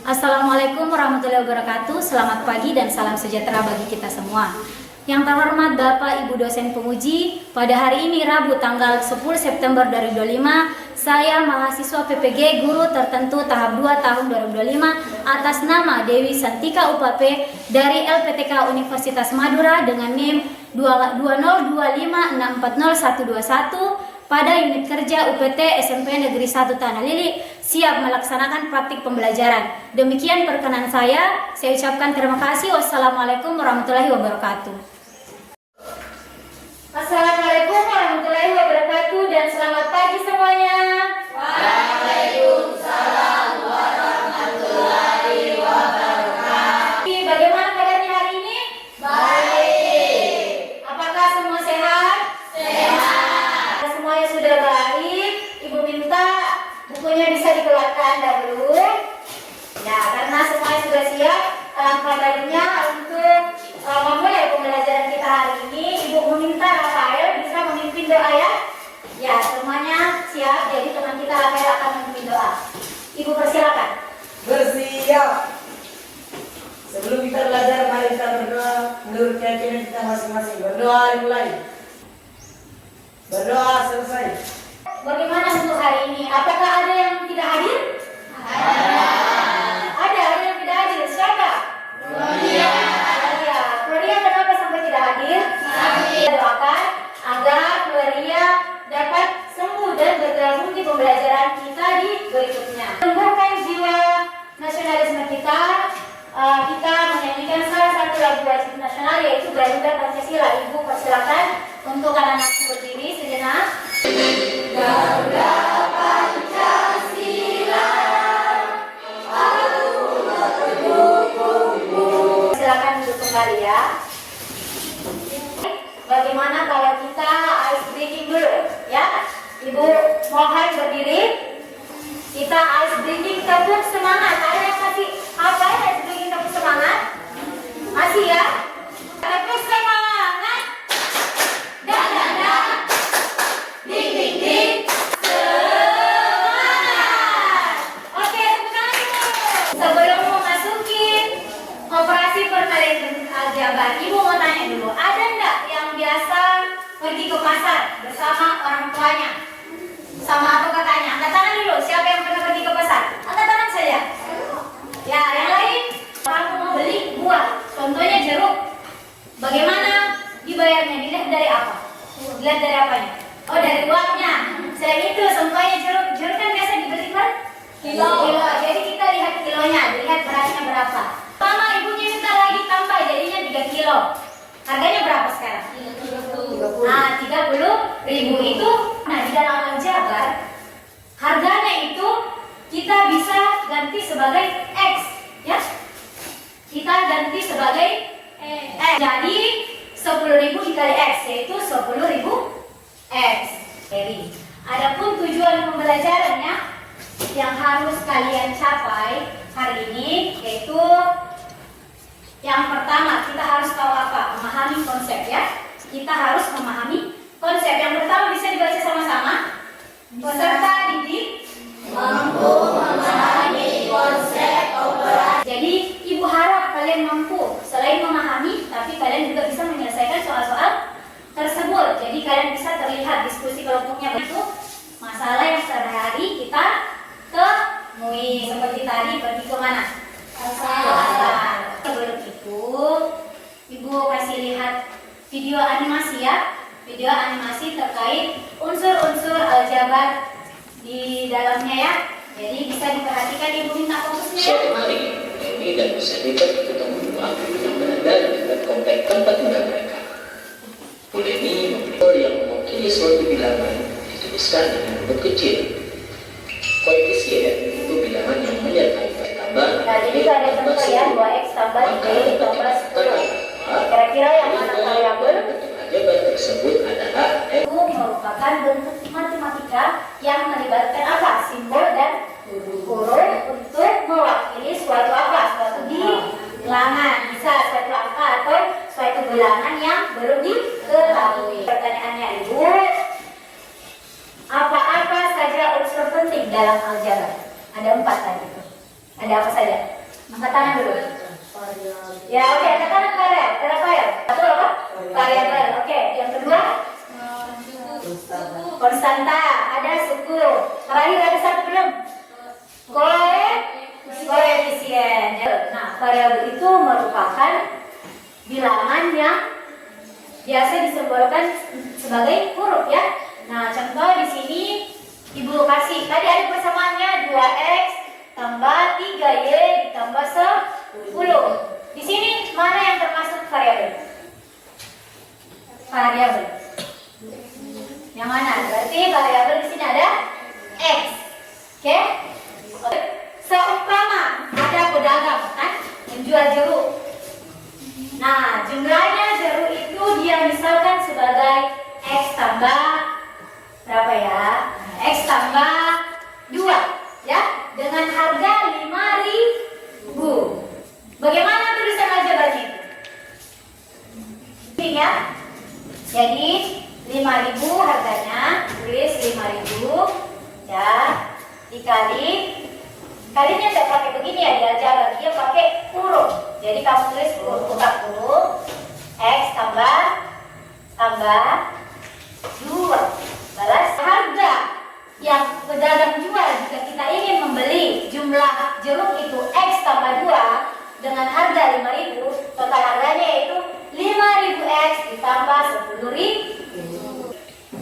Assalamualaikum warahmatullahi wabarakatuh. Selamat pagi dan salam sejahtera bagi kita semua. Yang terhormat Bapak Ibu dosen penguji, pada hari ini Rabu tanggal 10 September 2025, saya mahasiswa PPG Guru Tertentu tahap 2 tahun 2025 atas nama Dewi Santika UPP dari LPTK Universitas Madura dengan NIM 20256402121 pada unit kerja UPT SMP Negeri 1 Tanah Lili siap melaksanakan praktik pembelajaran. Demikian perkenan saya ucapkan terima kasih. Wassalamualaikum warahmatullahi wabarakatuh. Assalamualaikum warahmatullahi wabarakatuh dan selamat pagi semuanya. Waalaikumsalam warahmatullahi wabarakatuh. Bagaimana keadaannya hari ini? Baik. Apakah semua sehat? Sehat. Semuanya sudah baik. Ibu minta bukunya bisa dikeluarkan dahulu. Nah, karena semuanya sudah siap, alangkah baiknya untuk memulai pembelajaran kita hari ini. Ibu meminta Rafael bisa memimpin doa ya. Ya, semuanya siap. Jadi teman kita Rafael akan memimpin doa. Ibu persilakan. Bersiap. Sebelum kita belajar, mari kita berdoa menurut keyakinan kita masing-masing. Berdoa dimulai. Berdoa selesai. Bagaimana untuk hari ini? Apakah ada yang tidak hadir? Ada yang tidak hadir. Siapa? Claudia. Claudia kenapa sampai tidak hadir? Kita doakan agar Claudia dapat sembuh dan bergabung di pembelajaran kita di berikutnya. Tumbuhkan jiwa nasionalisme kita. Kita menyanyikan salah satu lagu wajib nasional yaitu Garuda Pancasila. Ibu persilakan untuk anak-anakku berdiri sejenak. Garuda Pancasila, Allah pendukungmu. Silakan duduk kembali ya. Bagaimana kalau kita ice breaking dulu ya? Ibu mohon berdiri. Kita ice breaking tepuk semangat. Ada yang kasih apa ya ice breaking tepuk semangat? Masih ya? Tepuk semangat. Dan ding ding ding. Semangat. Oke, tepuk tangan dulu. Sebelum memasuki operasi perkalian aljabar, Ibu mau tanya dulu, ada enggak yang biasa pergi ke pasar bersama orang tuanya? Sama atau kakaknya? Angkat tangan dulu. Siapa yang pernah pergi ke pasar? Angkat tangan saja. Ya, yang lain? Kamu mau beli buah, contohnya jeruk. Bagaimana dibayarnya? Dilihat dari apa? Dilihat dari apanya? Oh, dari uangnya. Selain itu, contohnya jeruk. Jeruk kan biasa dibeli per kilo. Jadi kita lihat kilonya, lihat beratnya berapa. Mama, ibunya minta lagi tambah, jadinya 3 kilo. Harganya berapa sekarang? 30. Nah, 30.000 itu. Nah, di dalam aljabar, harganya itu kita bisa ganti sebagai X, ya? Kita ganti sebagai X. Jadi 10.000 dikali X yaitu 10.000 X. Jadi, adapun tujuan pembelajarannya yang harus kalian capai hari ini yaitu yang pertama, kita harus tahu apa? Memahami konsep ya. Kita harus memahami konsep. Yang pertama bisa dibaca sama-sama. Peserta didik Mampu memahami konsep operasi. Jadi Ibu harap kalian mampu selain memahami, tapi kalian juga bisa menyelesaikan soal-soal tersebut. Jadi kalian bisa terlihat diskusi kelompoknya itu masalah yang sehari-hari kita temui. Seperti tadi pergi ke mana? Pasar. Sebelum itu Ibu kasih lihat video animasi ya. Video animasi terkait unsur-unsur aljabar di dalamnya ya. Jadi bisa diperhatikan. Ibu minta fokusnya. Suatu hari, Emi dan Musadifat ketemu dua yang berada di dekat komplek tempat tinggal mereka. Buleni memberi yang mewakili suatu bilangan dituliskan dengan huruf kecil. Koefisien itu bilangan yang menyertai pertambahan. Nah, jadi ada contoh ya 2x tambah 3 tambah 10. Kira-kira yang mana variabel? Aljabar tersebut adalah Itu merupakan bentuk matematika yang melibatkan apa? Simbol dan huruf untuk mewakili suatu apa? Suatu bilangan. Bisa suatu angka atau suatu bilangan yang belum diketahui. Pertanyaannya Ibu, apa-apa saja unsur penting dalam aljabar? Ada 4 tadi. Ada apa saja? Angkat tangan dulu. Ya, oke, angkat tangan variabel. Satu apa? Variabel. Oke, yang kedua konstanta. Ada suku. Terakhir ada satu belum? Koefisien. Nah, variabel itu merupakan bilangan yang biasa disimbolkan sebagai huruf ya. Nah, contoh di sini Ibu kasih. Tadi ada persamaannya 2x tambah 3y ditambah 10. Di sini mana yang termasuk variabel? Variabel. Yang mana? Berarti variabel di sini ada x. Oke? Seumpama ada pedagang kan menjual jeruk. Nah, jumlahnya jeruk itu dia misalkan sebagai x tambah berapa ya? X tambah 2 ya, dengan harga 5.000. Bagaimana tulisan aljabarnya itu? Ini ya. Jadi 5.000 harganya, tulis 5.000 ya, dikali kalinya tidak pakai begini ya, di aljabar dia pakai huruf. Jadi kamu tulis huruf x tambah 2 balas harga yang pedagang jual. Jika kita ingin membeli jumlah jeruk itu x tambah 2 dengan harga 5.000, total harganya yaitu 5.000x ditambah 10.000.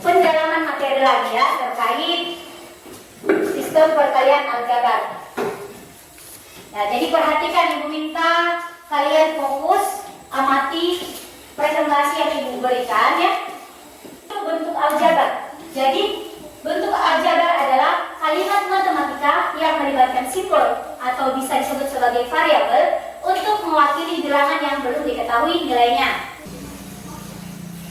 Pendalaman materi lagi ya terkait sistem perkalian aljabar. Nah, jadi perhatikan, Ibu minta kalian fokus amati presentasi yang Ibu berikan ya. Bentuk aljabar. Jadi bentuk aljabar adalah kalimat matematika yang melibatkan simbol atau bisa disebut sebagai variabel untuk mewakili bilangan yang belum diketahui nilainya.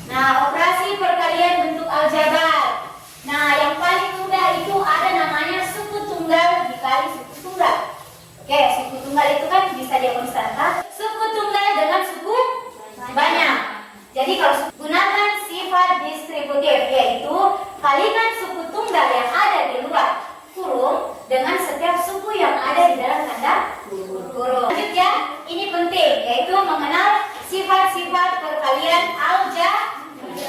Nah, operasi perkalian bentuk aljabar. Nah, yang paling mudah itu ada namanya suku tunggal dikali suku tunggal. Oke, suku tunggal itu kan bisa dia konstanta. Suku tunggal dengan suku banyak. Jadi kalau gunakan sifat distributif, yaitu kalikan suku tunggal yang ada di luar kurung dengan setiap suku yang ada di dalam tanda kurung. Lanjut ya, ini penting, yaitu mengenal sifat-sifat perkalian aljabar.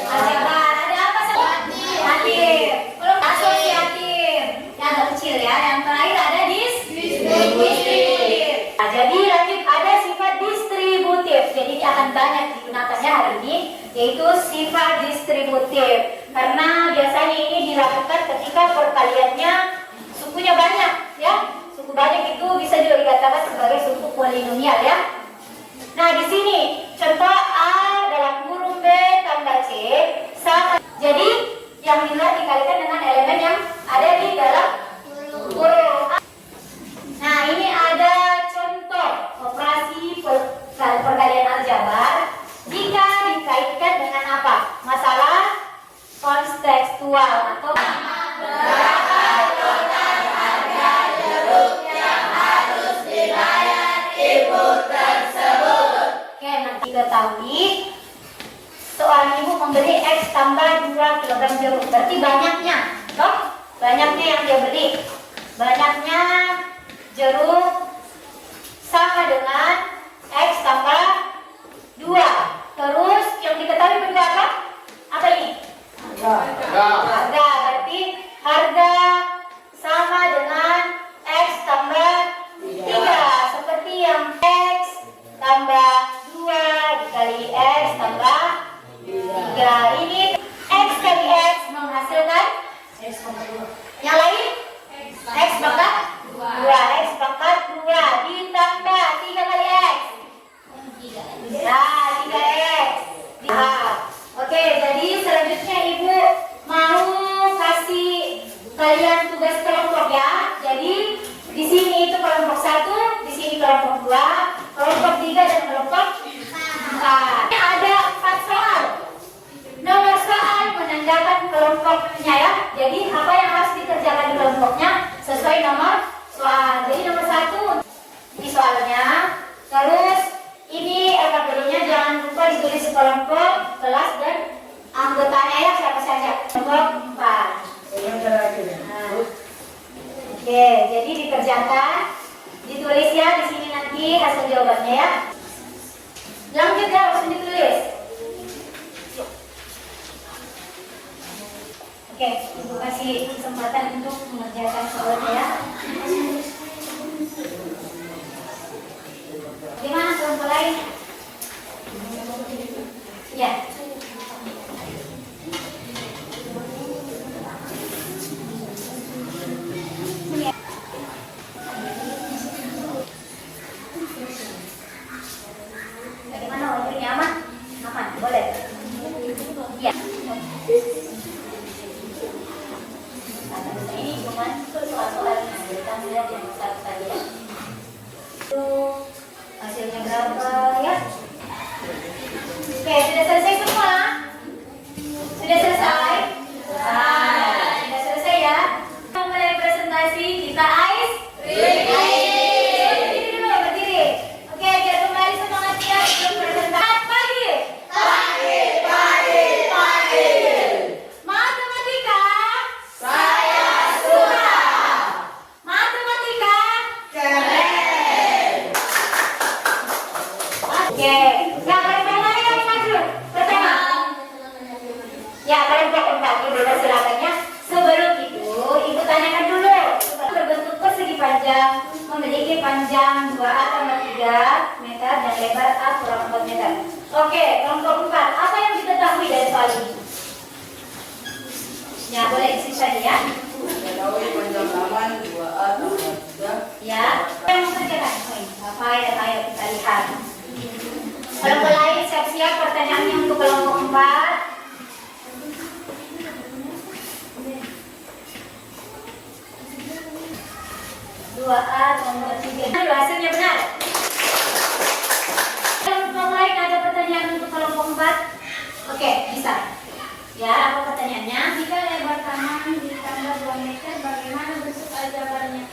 Ada apa saja? Adif. Kalau asosiatif, yang agak kecil ya. Yang terakhir ada distributif. Nah, jadi lanjut, ada sifat distributif. Jadi ini akan banyak digunakannya hari ini, yaitu sifat distributif. Karena biasanya ini dilakukan ketika perkaliannya sukunya banyak, ya. Suku banyak itu bisa juga dikatakan sebagai suku polinomial, ya. Nah, di sini contoh A dalam kurung B tambah C sama. Jadi yang nilai dikalikan dengan elemen yang ada di dalam kurung. Nah, ini ada contoh operasi perkalian aljabar jika dikaitkan dengan apa? Masalah kontekstual atau Berapa total harga jeruk yang harus dibayar ibu tersebut? Oke, nanti ketahui seorang ibu membeli X tambah 2 kg jeruk. Berarti banyaknya, toh? Banyaknya yang dia beli. Banyaknya jeruk sama dengan X tambah 2. Terus yang diketahui kedua apa? Apa ini? Harga. Berarti harga sama dengan X tambah 3. Seperti yang X tambah 2 dikali X tambah 3. Ini X kali X menghasilkan yang lain X pangkat 2. X pangkat 2 ditambah 3 kali X. Nah, 3X. Oke, jadi selanjutnya Ibu mau kasih kalian tugas kelompok ya. Jadi di sini itu kelompok 1, di sini kelompok 2, kelompok 3 dan kelompok 4. Ada 4 soal. Nomor soal menandakan kelompoknya ya. Jadi apa yang harus dikerjakan di kelompoknya sesuai nomor soal. Jadi nomor 1 ini soalnya. Terus ini dulunya jangan lupa ditulis kelompok, kelas dan anggotanya ya, siapa saja. Kelompok 4. Oke, jadi dikerjakan, ditulis ya di sini nanti lagi hasil jawabannya ya. Lanjut ya, langsung ditulis. Oke, Ibu kasih kesempatan untuk mengerjakan soalnya ya. Gimana kelompok lain? Ya. Bagaimana waktunya aman? Aman, boleh. Ya. Ini cuma soal-soal yang kita lihat yang satu tadi ya. Itu hasilnya berapa ya? Oke, sudah selesai semua? Sudah selesai? Sudah selesai ya? Kita mulai presentasi kita ais. Berdiri dulu, berdiri. Oke, biar kembali semangatnya sebelum presentasi. Matematika. Matematika. Oke, yang pertama yang maju. Pertama. Ya, kalian keempat ibu silakan ya. Sebelum itu, ibu tanyakan dulu. Berbentuk persegi panjang, memiliki panjang 2,3 meter dan lebar A kurang 4 meter. Oke, kelompok 4. Apa yang diketahui dari soal ini? Ya, boleh isi saja ya. Ketahui panjang taman 2A tambah 3. Ya, yang mengerjakan poin. Apa ya? Ayo kita lihat. Kelompok lain siap-siap pertanyaannya untuk kelompok 4. Dua A tambah 3. Hasilnya benar. Kelompok lain ada pertanyaan untuk kelompok 4? Oke, bisa. Ya, apa pertanyaannya? Jika lebar taman ditambah 2 meter, bagaimana bentuk aljabarnya?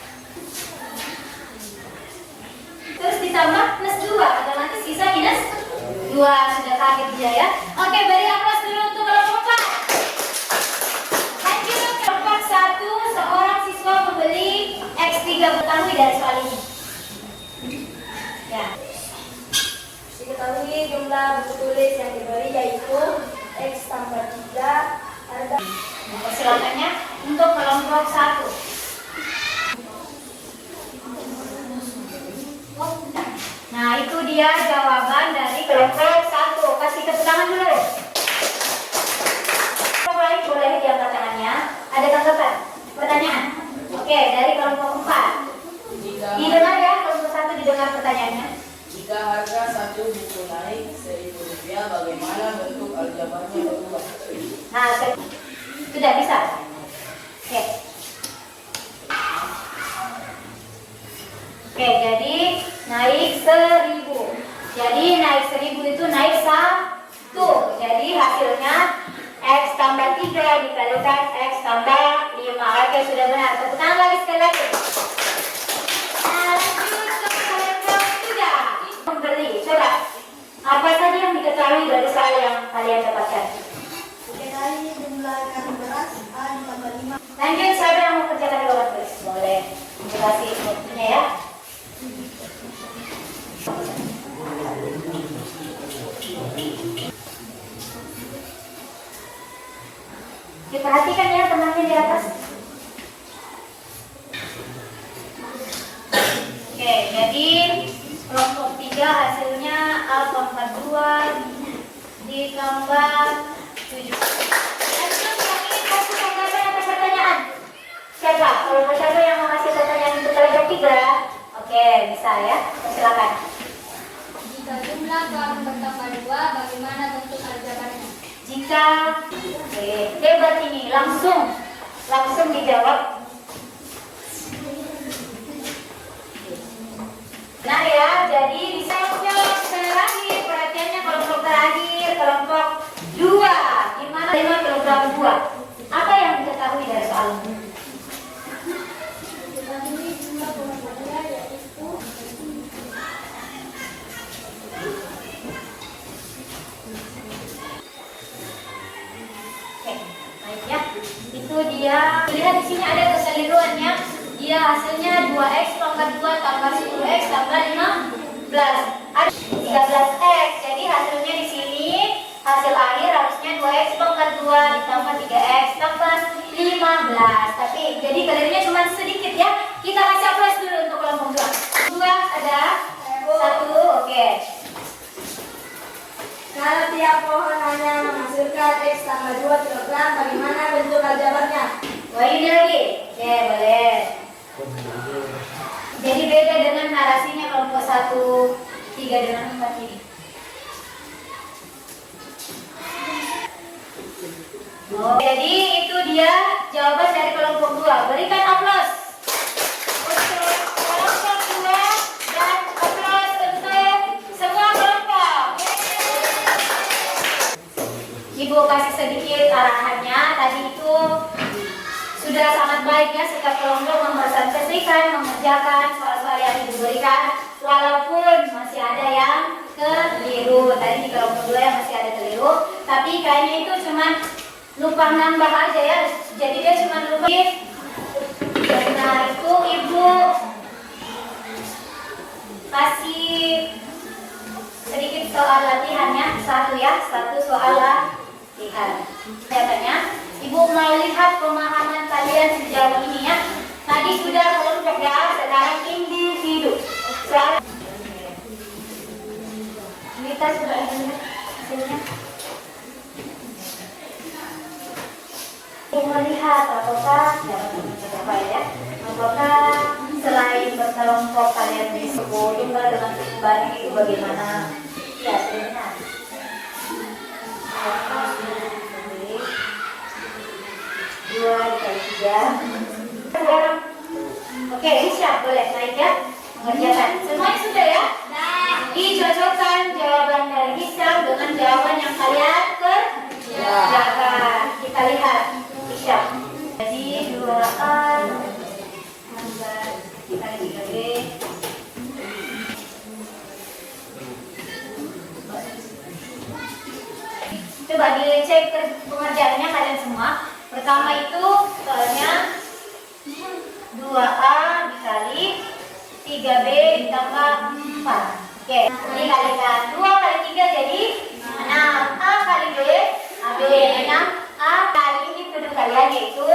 Terus ditambah plus 2 atau nanti sisa minus 2. Sudah kaget dia ya. Oke, beri aplaus dulu untuk kelompok 4. Lanjut kelompok 1. Seorang siswa membeli X3 ketahui dari soal ini. Ya. Diketahui jumlah buku tulis yang diberi yaitu X tambah 3 harga. Persilakannya untuk kelompok 1. Nah, itu dia jawaban dari kelompok 1. Kasih tepuk tangan dulu. Kelompok lain boleh diangkat tangannya. Ada tanggapan? Pertanyaan? Oke, dari kelompok 4. Didengar ya, kelompok 1 didengar pertanyaannya. Jika harga satu buku naik Rp1.000, bagaimana bentuk aljabarnya berubah? Nah, sudah bisa. Oke. Oke, jadi naik 1.000. Jadi naik 1.000 itu naik 1. Jadi hasilnya X tambah 3 dikalikan X tambah 5. Oke, sudah benar. Tepuk tangan lagi sekali lagi. Nah, lanjut ke kelompok 3. Membeli. Coba. Apa saja yang diketahui dari soal yang kalian dapatkan? Diketahui jumlah ikan beras A ditambah 5. Lanjut, siapa yang mau kerjakan di luar tulis? Boleh. Kasih waktunya ya. Diperhatikan ya temannya di atas. Oke, jadi kelompok 3 hasilnya A pangkat 2 ditambah 7. Lanjut, yang ingin kasih tanggapan atas pertanyaan. Siapa? Kalau siapa yang mau kasih pertanyaan untuk kelompok 3? Oke, bisa ya. Silakan. Jika jumlah kawan bertambah 2, bagaimana bentuk aljabarnya? Jika hebat ini langsung dijawab. Nah ya, jadi bisa jawab sekali lagi. Perhatiannya kelompok terakhir, kelompok 2. Gimana dengan kelompok 2? Apa yang diketahui dari soal ini? Diketahui jumlah kelompoknya yaitu Baik ya, itu dia. Lihat di sini ada keseliruannya. Dia hasilnya 2x pangkat 2 tambah 10x tambah 5 X pangkat 2 ditambah 3X tambah 15. Tapi jadi kalorinya cuma sedikit ya. Kita kasih plus dulu untuk kelompok 2. 2 ada 1, oke. Kalau tiap pohon hanya menghasilkan X tambah 2 kilogram, bagaimana bentuk aljabarnya? Wah ini lagi. Oke, boleh. Jadi beda dengan narasinya kelompok 1, 3 dengan 4 ini. Oh, jadi itu dia jawaban dari kelompok 2. Berikan aplaus untuk kelompok 2 dan aplaus untuk semua kelompok. Ibu kasih sedikit arahannya. Tadi itu sudah sangat baik ya, setiap kelompok mempresentasikan, mengerjakan soal-soal yang ibu berikan. Walaupun masih ada yang keliru. Tadi di kelompok 2 yang masih ada keliru, tapi kayaknya itu cuma lupa nambah aja ya. Jadi dia cuma lupa. Nah itu ibu kasih sedikit soal latihannya. Satu soal latihan. Kelihatannya ibu mau lihat pemahaman kalian sejauh ini ya. Tadi sudah kelompok ya, sekarang individu. Soal kita sudah lihat hasilnya. Melihat apakah selain berkelompok kalian disebut jumlah dengan cukup banyak itu bagaimana? Ya, sebenarnya. Dua dikali 3. Sekarang, oke, siap, boleh naik ya, mengerjakan. Semuanya sudah ya? Dicocokkan jawaban dari Hisam dengan jawaban yang kalian kerjakan. Kita lihat. Jadi 2A tambah dikali 3B. Coba dicek pengerjaannya kalian semua. Pertama itu soalnya 2A dikali 3B ditambah 4. Oke, ini kalikan 2 kali 3 jadi 6A kali B, AB 6A kali ini tuduh kalian yaitu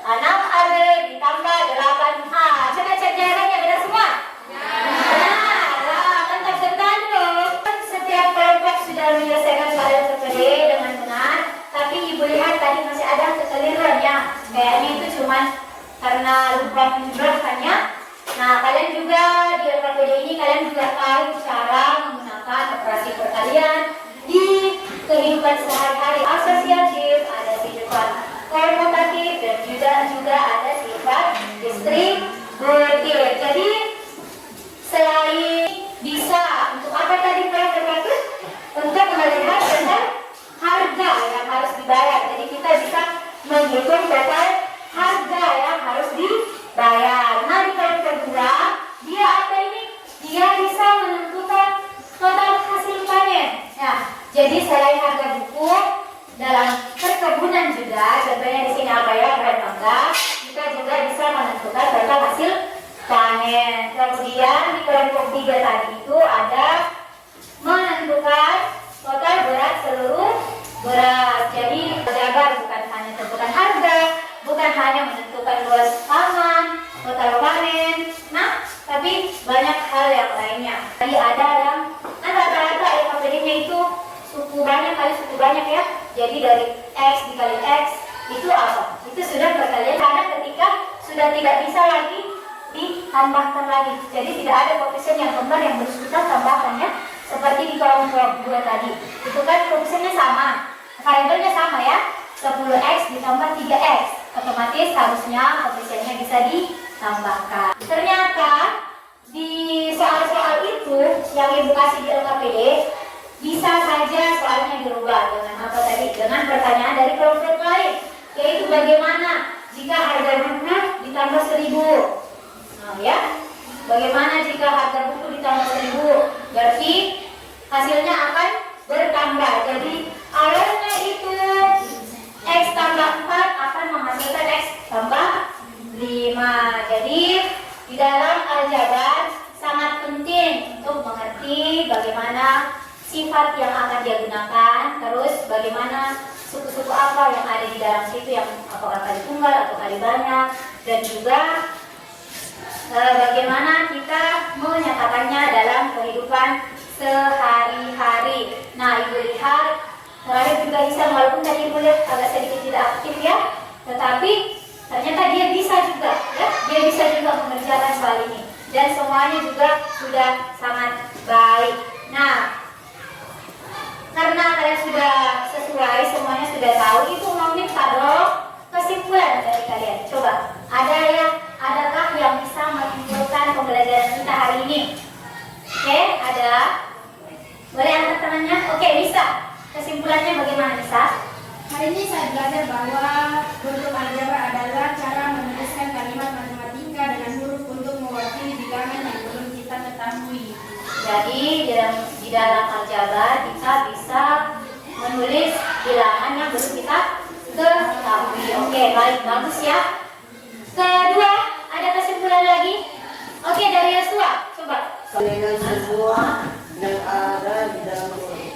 6AB ditambah 8A. Coba cek jawabannya benar semua? Nah, bentar dulu. Setiap kelompok sudah menyelesaikan soal PPD dengan benar, tapi ibu lihat tadi masih ada kekeliruan ya. Kayaknya itu cuma karena lupa menjumlahkannya. Nah, kalian juga di LKPD ini kalian juga tahu cara menggunakan operasi perkalian di kehidupan sehari-hari. Asosiatif, ada sifat komutatif, dan juga ada sifat distributif. Jadi selain bisa untuk apa tadi Prof? Untuk melihat tentang harga yang harus dibayar. Jadi kita bisa menghitung total harga yang harus dibayar. Nah di kelompok kedua dia apa ini? Dia bisa menentukan total hasil panen. Ya, jadi selain harga buku dalam perkebunan juga, contohnya di sini apa ya, keren enggak? Kita juga bisa menentukan total hasil panen. Kemudian di kelompok 3 tadi itu ada menentukan total berat seluruh beras. Jadi jabar bukan hanya tentukan harga, bukan hanya menentukan luas taman, total panen, nah tapi banyak hal yang lainnya. Jadi ada yang rata-rata LKPD-nya itu suku banyak kali suku banyak ya. Jadi dari X dikali X itu apa? Itu sudah perkalian karena ketika sudah tidak bisa lagi ditambahkan lagi. Jadi tidak ada koefisien yang kembar yang harus kita tambahkan ya. Seperti di kelompok 2 tadi. Itu kan koefisiennya sama. Variabelnya sama ya. 10X ditambah 3X. Otomatis harusnya koefisiennya bisa ditambahkan. Ternyata di soal-soal itu yang ibu kasih di LKPD bisa saja soalnya dirubah dengan apa tadi? Dengan pertanyaan dari kelompok lain, yaitu bagaimana jika harga buku ditambah 1000? Nah, ya, bagaimana jika harga buku ditambah 1000? Berarti hasilnya akan bertambah. Jadi awalnya itu X tambah 4 akan menghasilkan X tambah 5. Jadi di dalam aljabar sangat penting untuk mengerti bagaimana sifat yang akan dia gunakan, terus bagaimana suku-suku apa yang ada di dalam situ, yang apakah kali tunggal atau kali banyak, dan juga bagaimana kita menyatakannya dalam kehidupan sehari-hari. Nah, Ibu lihat terakhir juga bisa, walaupun tadi Ibu lihat agak sedikit tidak aktif ya, tetapi ternyata dia bisa juga ya, dia bisa juga mengerjakan soal ini, dan semuanya juga sudah sangat baik. Nah, karena kalian sudah sesuai, semuanya sudah tahu, Ibu mau minta dong kesimpulan dari kalian. Coba, adakah yang bisa menyimpulkan pembelajaran kita hari ini? Oke, ada? Boleh angkat tangannya? Oke, bisa. Kesimpulannya bagaimana, Nisa? Hari ini saya belajar bahwa bentuk aljabar adalah cara menuliskan kalimat matematika dengan huruf untuk mewakili bilangan yang belum kita ketahui. Jadi di dalam aljabar kita bisa menulis bilangan yang belum kita ketahui. Oke, baik, bagus ya. Kedua, ada kesimpulan lagi? Oke, dari Yosua, coba. Dengan semua yang ada di dalam Quran.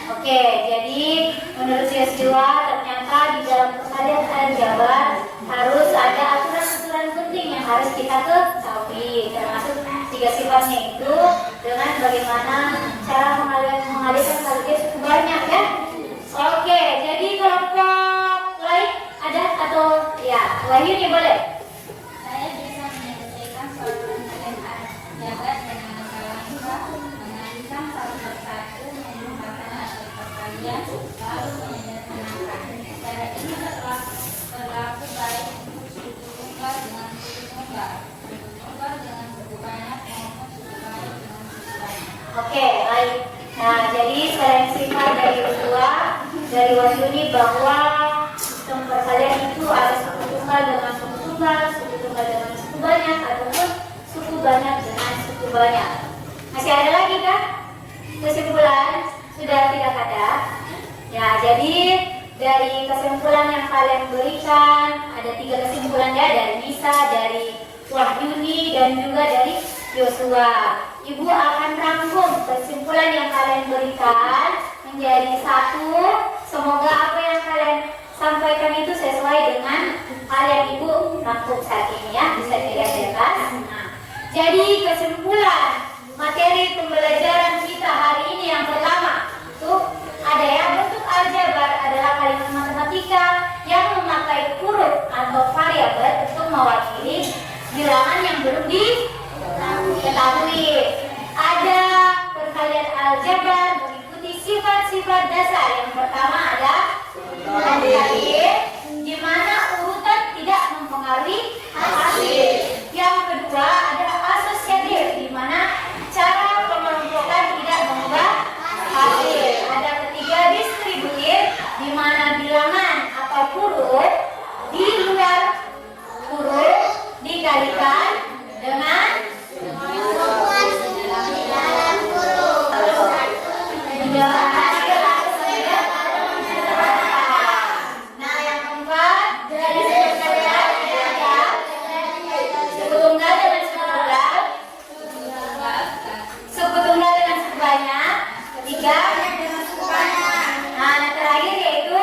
Oke, jadi menurut Yosua ternyata di dalam perkalian aljabar harus ada aturan-aturan penting yang harus kita ketahui, termasuk 3 sifatnya itu, dengan bagaimana cara mengalihkan kalian suku banyak ya. Oke, jadi kelompok lain ada atau ya, Wahyu nih boleh. Saya bisa menyelesaikan soal perkalian aljabar dengan langkah mengalihkan satu persatu menggunakan hasil perkalian lalu menyederhanakan. Cara ini berlaku baik untuk suku tunggal dengan suku tunggal, suku tunggal dengan suku banyak maupun suku banyak dengan suku banyak. Oke, baik. Nah, jadi selain sifat dari Yosua, dari Wahyu ini bahwa sistem perkalian itu ada suku tunggal dengan suku tunggal dengan suku banyak, ataupun suku banyak dengan suku banyak. Masih ada lagi kan? Kesimpulan sudah tidak ada. Ya, jadi dari kesimpulan yang kalian berikan ada 3 kesimpulan ya, dari Nisa, dari Wahyuni, dan juga dari Yosua. Ibu akan rangkum kesimpulan yang kalian berikan menjadi satu. Semoga apa yang kalian sampaikan itu sesuai dengan hal yang Ibu rangkum saat ini ya, bisa dilihat di atas. Nah, jadi kesimpulan materi pembelajaran kita hari ini yang pertama tuh ada ya, bentuk aljabar adalah kalimat matematika yang memakai huruf atau variabel untuk mewakili bilangan yang belum diketahui. Ada perkalian aljabar mengikuti sifat-sifat dasar. Yang pertama ada perkalian di mana urutan tidak mempengaruhi hasil. Yang kedua ada asosiatif di mana cara pengelompokan tidak mengubah hasil. Ada ketiga distributif di mana bilangan atau huruf di luar huruf dikalikan dengan dalam huruf. Nah, yang keempat dari sekalian ada suku tunggal dengan suku tunggal, suku tunggal dengan suku banyak. Ketiga dengan suku banyak. Nah, yang terakhir yaitu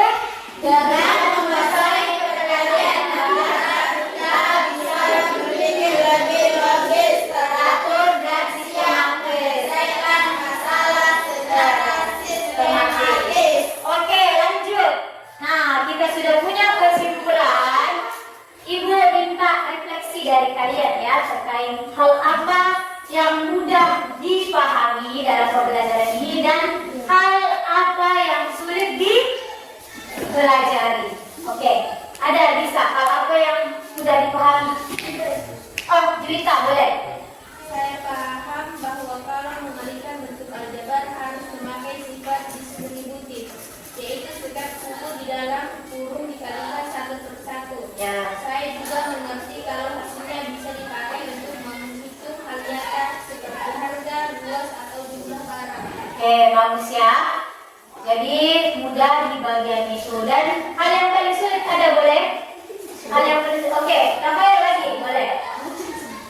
dengan menguasai perkalian aljabar kita bisa berpikir lebih logis, teratur, dan sistematis, menyelesaikan masalah secara sistematis. Oke, lanjut. Nah, kita sudah punya kesimpulan. Ibu minta refleksi dari kalian ya terkait hal apa yang mudah dipahami dalam pembelajaran ini dan hal apa yang sulit dipelajari. Oke, ada bisa hal apa yang mudah dipahami? Oh, Juwita boleh. Saya paham bahwa kalau mengalihkan bentuk aljabar harus memakai sifat distributif, yaitu setiap suku di dalam kurung dikalikan satu persatu. Ya. Saya juga mengerti kalau hasilnya bisa dipakai untuk menghitung hal nyata seperti harga, luas, atau jumlah barang. Oke, bagus ya. Jadi mudah di bagian itu. Dan hal yang paling sulit ada boleh? Hal yang paling sulit. Oke, tambah lagi boleh.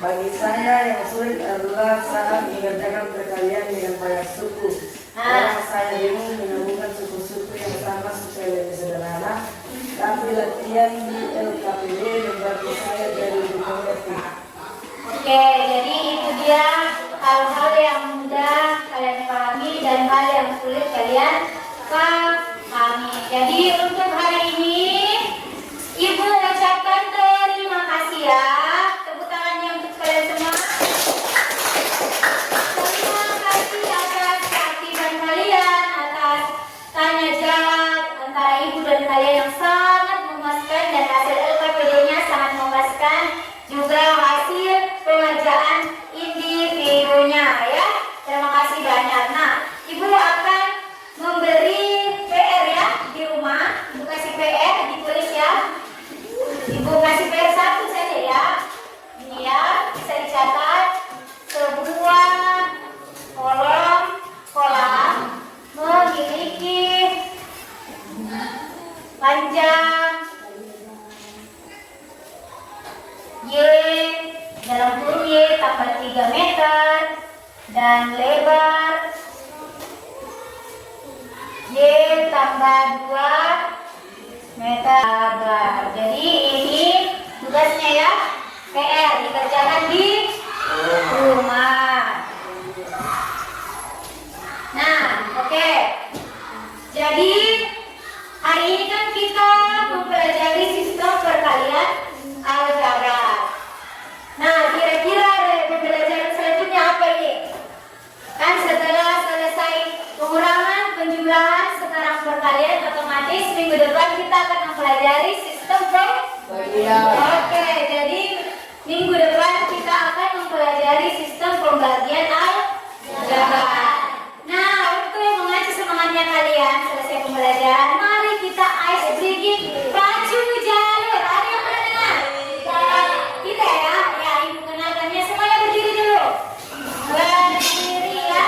Bagi saya yang sulit adalah saat mengerjakan perkalian dengan banyak suku. Karena saya bingung menemukan suku-suku yang sama supaya lebih sederhana. Tapi latihan di LKPD membantu saya jadi lebih mengerti. Oke, jadi itu dia hal-hal yang mudah kalian pahami dan hal yang sulit kalian pahami. Jadi untuk hari ini Ibu ucapkan terima kasih ya. Tepuk tangannya untuk kalian semua. Terima kasih atas keaktifan kalian, atas tanya jawab antara ibu dan kalian yang sangat memuaskan dan hasil LKPD-nya sangat memuaskan. Juga hasil pengerjaan individunya ya. Terima kasih banyak. Nah, Ibu akan memberi PR ya di rumah. Ibu kasih PR, ditulis ya. Ibu kasih PR satu saja ya. Ini ya, bisa dicatat. Sebuah kolam memiliki panjang Y dalam kurung Y tambah 3 meter dan lebar Y tambah 2 meter. Jadi ini tugasnya ya, PR dikerjakan di rumah. Nah, oke. Jadi hari ini kan kita mempelajari sistem perkalian aljabar. Nah, kira-kira pembelajaran selanjutnya apa ini? Kan setelah selesai pengurangan, penjumlahan, sekarang perkalian, otomatis minggu depan kita akan mempelajari sistem pembagian. Oke, jadi minggu depan kita akan mempelajari sistem pembagian aljabar. Nah, untuk mengacu semangatnya kalian selesai pembelajaran, mari kita ice breaking pacu jalur. Ada yang pernah dengar? Kita ya, ya ibu kenalkannya, semuanya berdiri dulu. Berdiri ya.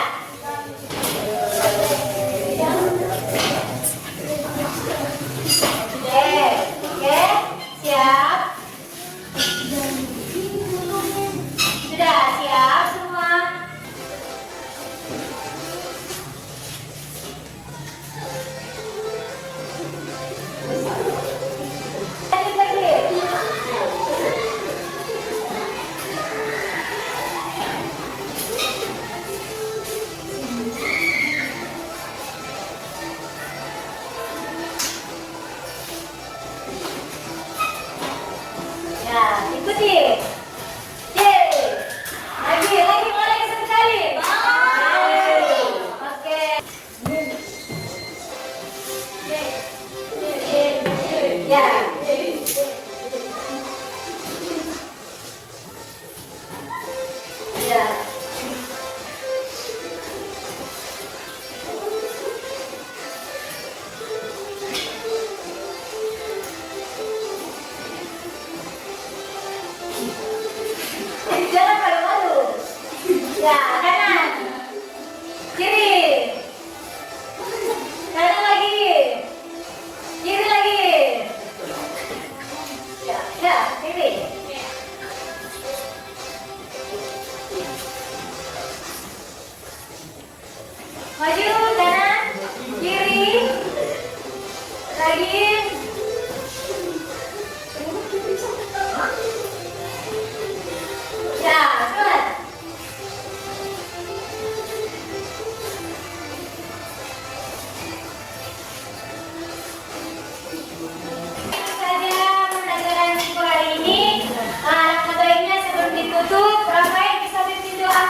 Oke, siap. Sudah siap semua. Lanjut lagi. Ya, ikuti. Lagi, mulai satu kali. Oke. Ya. Ya. Jangan malu-malu. Ya, kanan. Kiri. Kanan lagi. Kiri lagi. Ya, kiri. Maju, kanan. Kiri. Lagi. Ya, cepat. Saja pembelajaran minggu hari ini. Alangkah baiknya sebelum ditutup, Rafael bisa pimpin doa.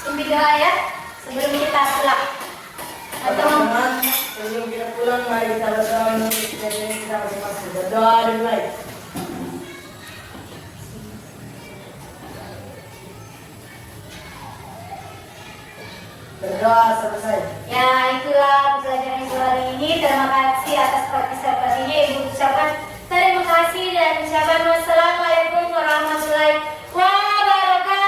Pimpin doa ya, sebelum kita pulang. Atau Teman-teman, sebelum kita pulang, mari kita berdoa menulis kejadian kita masing-masing. Berdoa dimulai. Berdoa selesai. ya, itulah pembelajaran minggu hari ini. Terima kasih atas partisipasinya. Ibu ucapkan terima kasih dan ucapkan wassalamualaikum warahmatullahi wabarakatuh.